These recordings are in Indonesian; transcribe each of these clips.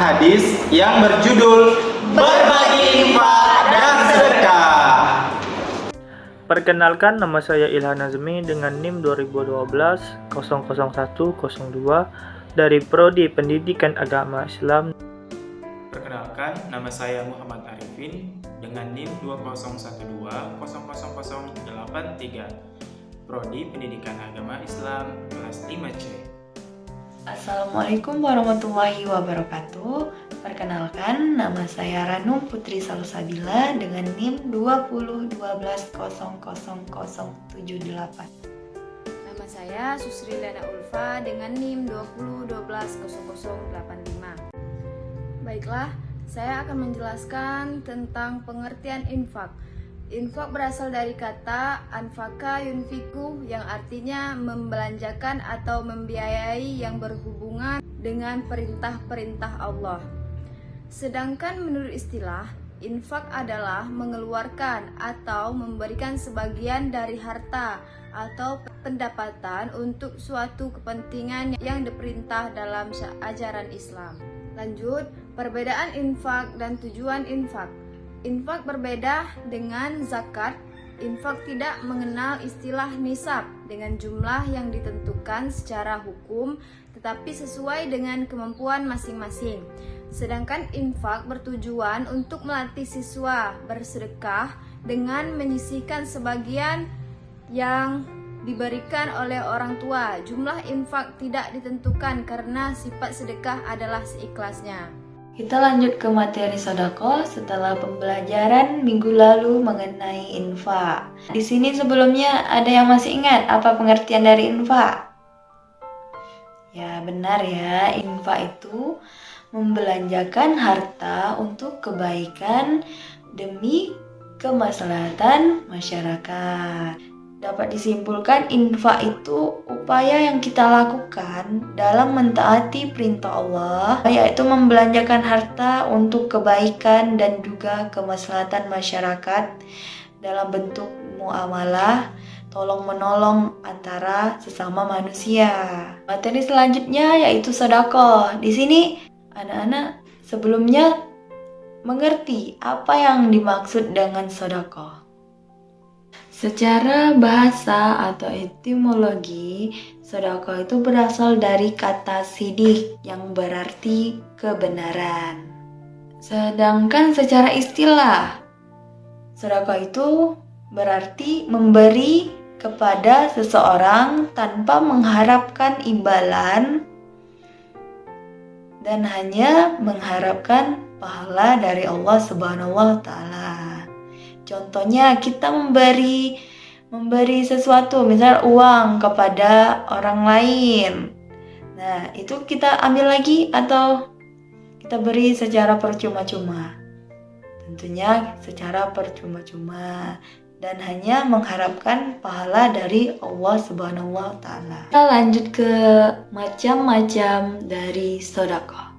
hadis yang berjudul Berbagi Infak dan Sedekah. Perkenalkan, nama saya Ilhan Azmi dengan NIM 2012 00102 dari Prodi Pendidikan Agama Islam. Perkenalkan, nama saya Muhammad Arifin dengan NIM 20120083, Prodi Pendidikan Agama Islam kelas 5C. Assalamualaikum warahmatullahi wabarakatuh. Perkenalkan, nama saya Ranum Putri Salsabila dengan NIM 2012000078. Nama saya Susri Lana Ulfa dengan NIM 20120085. Baiklah, saya akan menjelaskan tentang pengertian infak. Infak berasal dari kata anfaka yunfiku yang artinya membelanjakan atau membiayai yang berhubungan dengan perintah-perintah Allah. Sedangkan menurut istilah, infak adalah mengeluarkan atau memberikan sebagian dari harta atau pendapatan untuk suatu kepentingan yang diperintah dalam ajaran Islam. Lanjut, perbedaan infak dan tujuan infak. Infak berbeda dengan zakat. Infak tidak mengenal istilah nisab dengan jumlah yang ditentukan secara hukum, tetapi sesuai dengan kemampuan masing-masing. Sedangkan infak bertujuan untuk melatih siswa bersedekah dengan menyisihkan sebagian yang diberikan oleh orang tua. Jumlah infak tidak ditentukan karena sifat sedekah adalah seikhlasnya. Kita lanjut ke materi sedekah setelah pembelajaran minggu lalu mengenai infak. Di sini sebelumnya ada yang masih ingat apa pengertian dari infak? Ya, benar ya, infak itu membelanjakan harta untuk kebaikan demi kemaslahatan masyarakat. Dapat disimpulkan, infak itu upaya yang kita lakukan dalam mentaati perintah Allah, yaitu membelanjakan harta untuk kebaikan dan juga kemaslahatan masyarakat dalam bentuk muamalah, tolong-menolong antara sesama manusia. Materi selanjutnya yaitu sedekah. Di sini anak-anak sebelumnya mengerti apa yang dimaksud dengan sedekah. Secara bahasa atau etimologi, sedekah itu berasal dari kata sidik yang berarti kebenaran. Sedangkan secara istilah, sedekah itu berarti memberi kepada seseorang tanpa mengharapkan imbalan dan hanya mengharapkan pahala dari Allah Subhanahu wa Ta'ala. Contohnya kita memberi sesuatu, misal uang kepada orang lain. Nah, itu kita ambil lagi atau kita beri secara percuma-cuma. Tentunya secara percuma-cuma dan hanya mengharapkan pahala dari Allah Subhanahu wa Ta'ala. Kita lanjut ke macam-macam dari sedekah.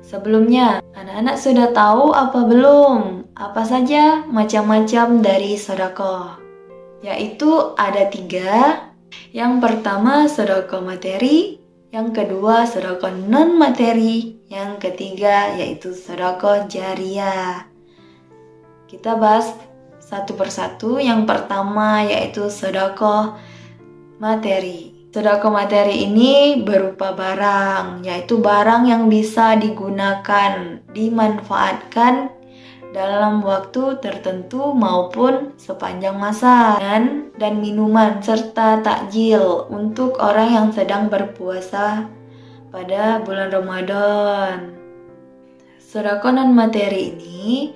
Sebelumnya, anak-anak sudah tahu apa belum? Apa saja macam-macam dari sedekah? Yaitu ada 3. Yang pertama sedekah materi, yang kedua sedekah non materi, yang ketiga yaitu sedekah jariyah. Kita bahas satu persatu. Yang pertama yaitu sedekah materi. Sedekah materi ini berupa barang, yaitu barang yang bisa digunakan, dimanfaatkan dalam waktu tertentu maupun sepanjang masa, dan minuman serta takjil untuk orang yang sedang berpuasa pada bulan Ramadan. Sedekah non materi ini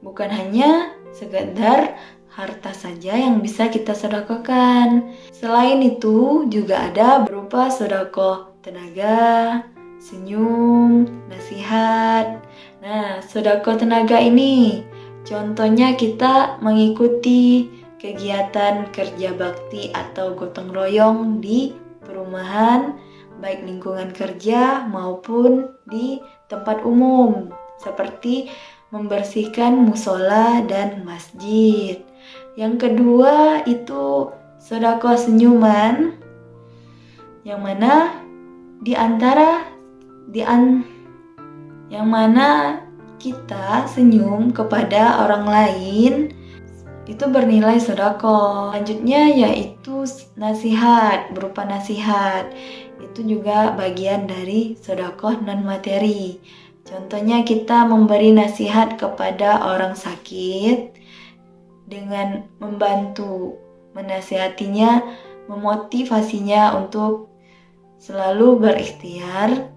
bukan hanya sekedar harta saja yang bisa kita sedekahkan. Selain itu juga ada berupa sedekah tenaga, senyum, nasihat. Nah, sedekah tenaga ini contohnya kita mengikuti kegiatan kerja bakti atau gotong royong di perumahan, baik lingkungan kerja maupun di tempat umum, seperti membersihkan musola dan masjid. Yang kedua itu sedekah senyuman, yang mana di antara yang mana kita senyum kepada orang lain itu bernilai sedekah. Selanjutnya yaitu nasihat, berupa nasihat. Itu juga bagian dari sedekah non materi. Contohnya kita memberi nasihat kepada orang sakit dengan membantu, menasihatinya, memotivasinya untuk selalu berikhtiar,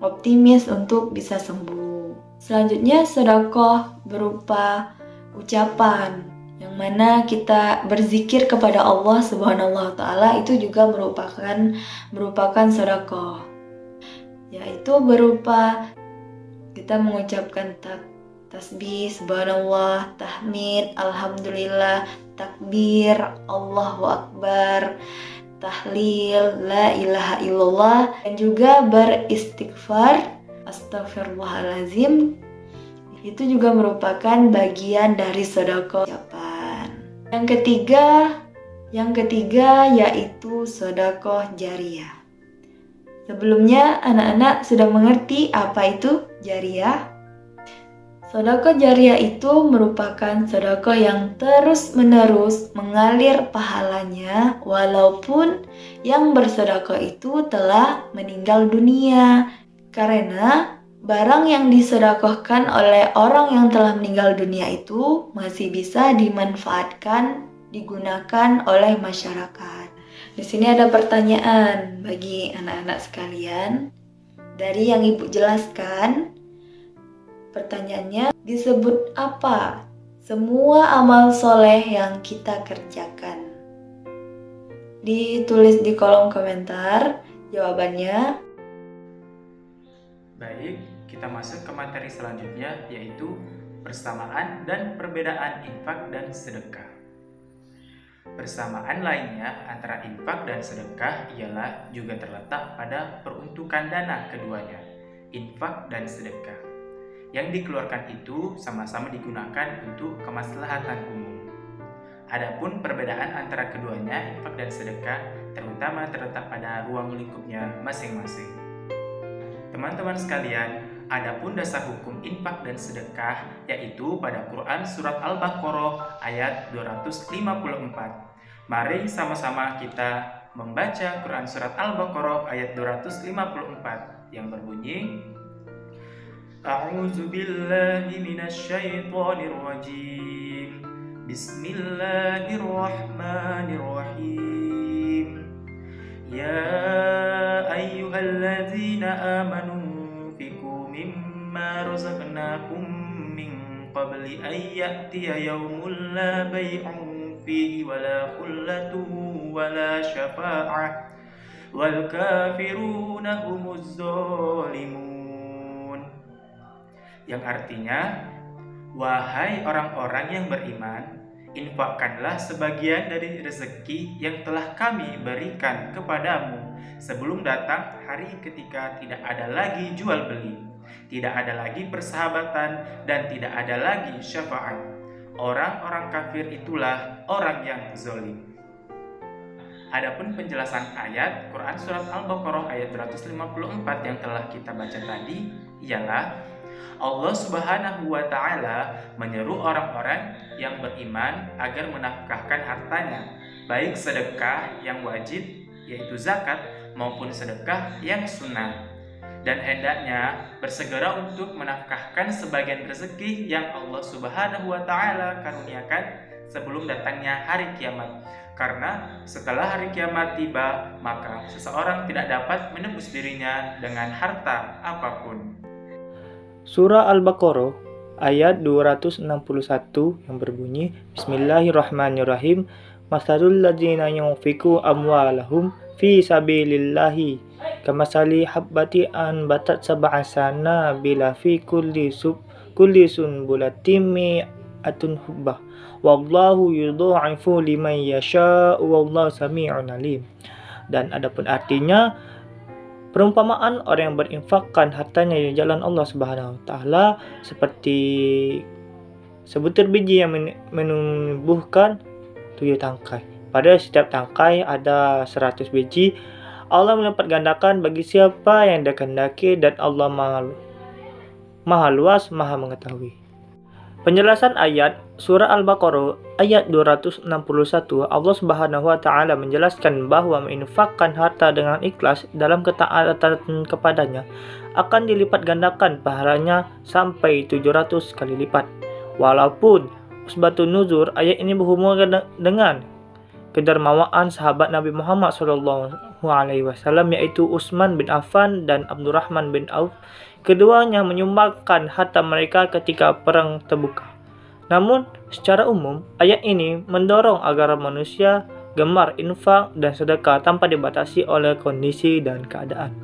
optimis untuk bisa sembuh. Selanjutnya sedekah berupa ucapan, yang mana kita berzikir kepada Allah Subhanahu wa taala itu juga merupakan sedekah. Yaitu berupa kita mengucapkan tasbih, subhanallah, tahmid, alhamdulillah, takbir, Allahu akbar, tahlil, la ilaha illallah, dan juga beristighfar, astagfirullahalazim. Itu juga merupakan bagian dari sedekah ucapan. Yang ketiga yaitu sedekah jariyah. Sebelumnya anak-anak sudah mengerti apa itu jariyah? Sedekah jariyah itu merupakan sedekah yang terus-menerus mengalir pahalanya walaupun yang bersedekah itu telah meninggal dunia. Karena barang yang disedekahkan oleh orang yang telah meninggal dunia itu masih bisa dimanfaatkan, digunakan oleh masyarakat. Di sini ada pertanyaan bagi anak-anak sekalian. Dari yang Ibu jelaskan, pertanyaannya, disebut apa semua amal soleh yang kita kerjakan? Ditulis di kolom komentar jawabannya. Baik, kita masuk ke materi selanjutnya, yaitu persamaan dan perbedaan infak dan sedekah. Persamaan lainnya antara infak dan sedekah ialah juga terletak pada peruntukan dana keduanya, infak dan sedekah. Yang dikeluarkan itu sama-sama digunakan untuk kemaslahatan umum. Adapun perbedaan antara keduanya, infak dan sedekah, terutama terletak pada ruang lingkupnya masing-masing. Teman-teman sekalian, adapun dasar hukum infak dan sedekah yaitu pada Quran surat Al-Baqarah ayat 254. Mari sama-sama kita membaca Quran surat Al-Baqarah ayat 254 yang berbunyi, A'udzu billahi minasyaitonir rajim. Bismillahirrahmanirrahim. Ya ayyuhalladzina amanu fiku mimma razaqnakum min qabli an ya'tiya yawmun la bay'un fihi wala khullatun wala syafa'ah wal kafiruna humuz zalimun. Yang artinya, wahai orang-orang yang beriman, infakkanlah sebagian dari rezeki yang telah kami berikan kepadamu sebelum datang hari ketika tidak ada lagi jual beli, tidak ada lagi persahabatan, dan tidak ada lagi syafaat. Orang-orang kafir itulah orang yang zalim. Adapun penjelasan ayat Quran surat Al-Baqarah ayat 254 yang telah kita baca tadi ialah Allah Subhanahu wa Ta'ala menyeru orang-orang yang beriman agar menafkahkan hartanya, baik sedekah yang wajib yaitu zakat maupun sedekah yang sunnah, dan hendaknya bersegera untuk menafkahkan sebagian rezeki yang Allah Subhanahu wa Ta'ala karuniakan sebelum datangnya hari kiamat. Karena setelah hari kiamat tiba, maka seseorang tidak dapat menebus dirinya dengan harta apapun. Surah Al-Baqarah ayat 261 yang berbunyi, Bismillahirrahmanirrahim. Masalul ladzina yunfiqu amwalahum fi sabilillahi kamasali habbati anbatat sab'a sanabila fi kulli sunbulatin mi'atun hubbah wallahu yudha'ifu liman yasha'u wallahu sami'un alim. Dan adapun artinya, perumpamaan orang yang berinfakkan hartanya di jalan Allah Subhanahu wa Ta'ala seperti sebutir biji yang menumbuhkan 7 tangkai. Pada setiap tangkai ada 100 biji. Allah melipat gandakan bagi siapa yang dikehendaki, dan Allah Maha luas, Maha mengetahui. Penjelasan ayat surah Al-Baqarah ayat 261, Allah Subhanahu wa taala menjelaskan bahwa menginfakkan harta dengan ikhlas dalam ketaatan kepadanya akan dilipat gandakan pahalanya sampai 700 kali lipat. Walaupun usbatun nuzur, ayat ini berhubungan dengan kedermawaan sahabat Nabi Muhammad SAW, yaitu Utsman bin Affan dan Abdurrahman bin Auf. Keduanya menyumbangkan harta mereka ketika perang Tabuk. Namun, secara umum, ayat ini mendorong agar manusia gemar infak dan sedekah tanpa dibatasi oleh kondisi dan keadaan.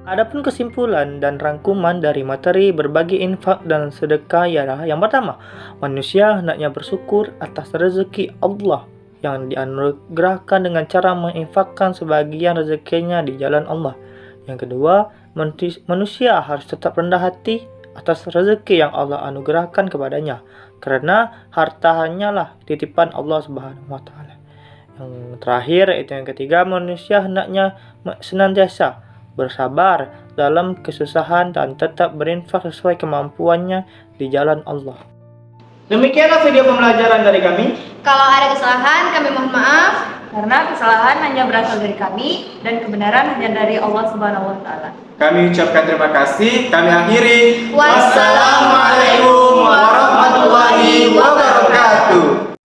Adapun kesimpulan dan rangkuman dari materi berbagi infak dan sedekah ialah: yang pertama, manusia hendaknya bersyukur atas rezeki Allah yang dianugerahkan dengan cara menginfakkan sebagian rezekinya di jalan Allah. Yang kedua, manusia harus tetap rendah hati atas rezeki yang Allah anugerahkan kepadanya, karena harta hanyalah titipan Allah Subhanahu wa taala. Yang terakhir, yaitu yang ketiga, manusia hendaknya senantiasa bersabar dalam kesusahan dan tetap berinfak sesuai kemampuannya di jalan Allah. Demikianlah video pembelajaran dari kami. Kalau ada kesalahan, kami mohon maaf. Karena kesalahan hanya berasal dari kami dan kebenaran hanya dari Allah Subhanahu wa taala. Kami ucapkan terima kasih. Kami akhiri. Wassalamualaikum warahmatullahi wabarakatuh.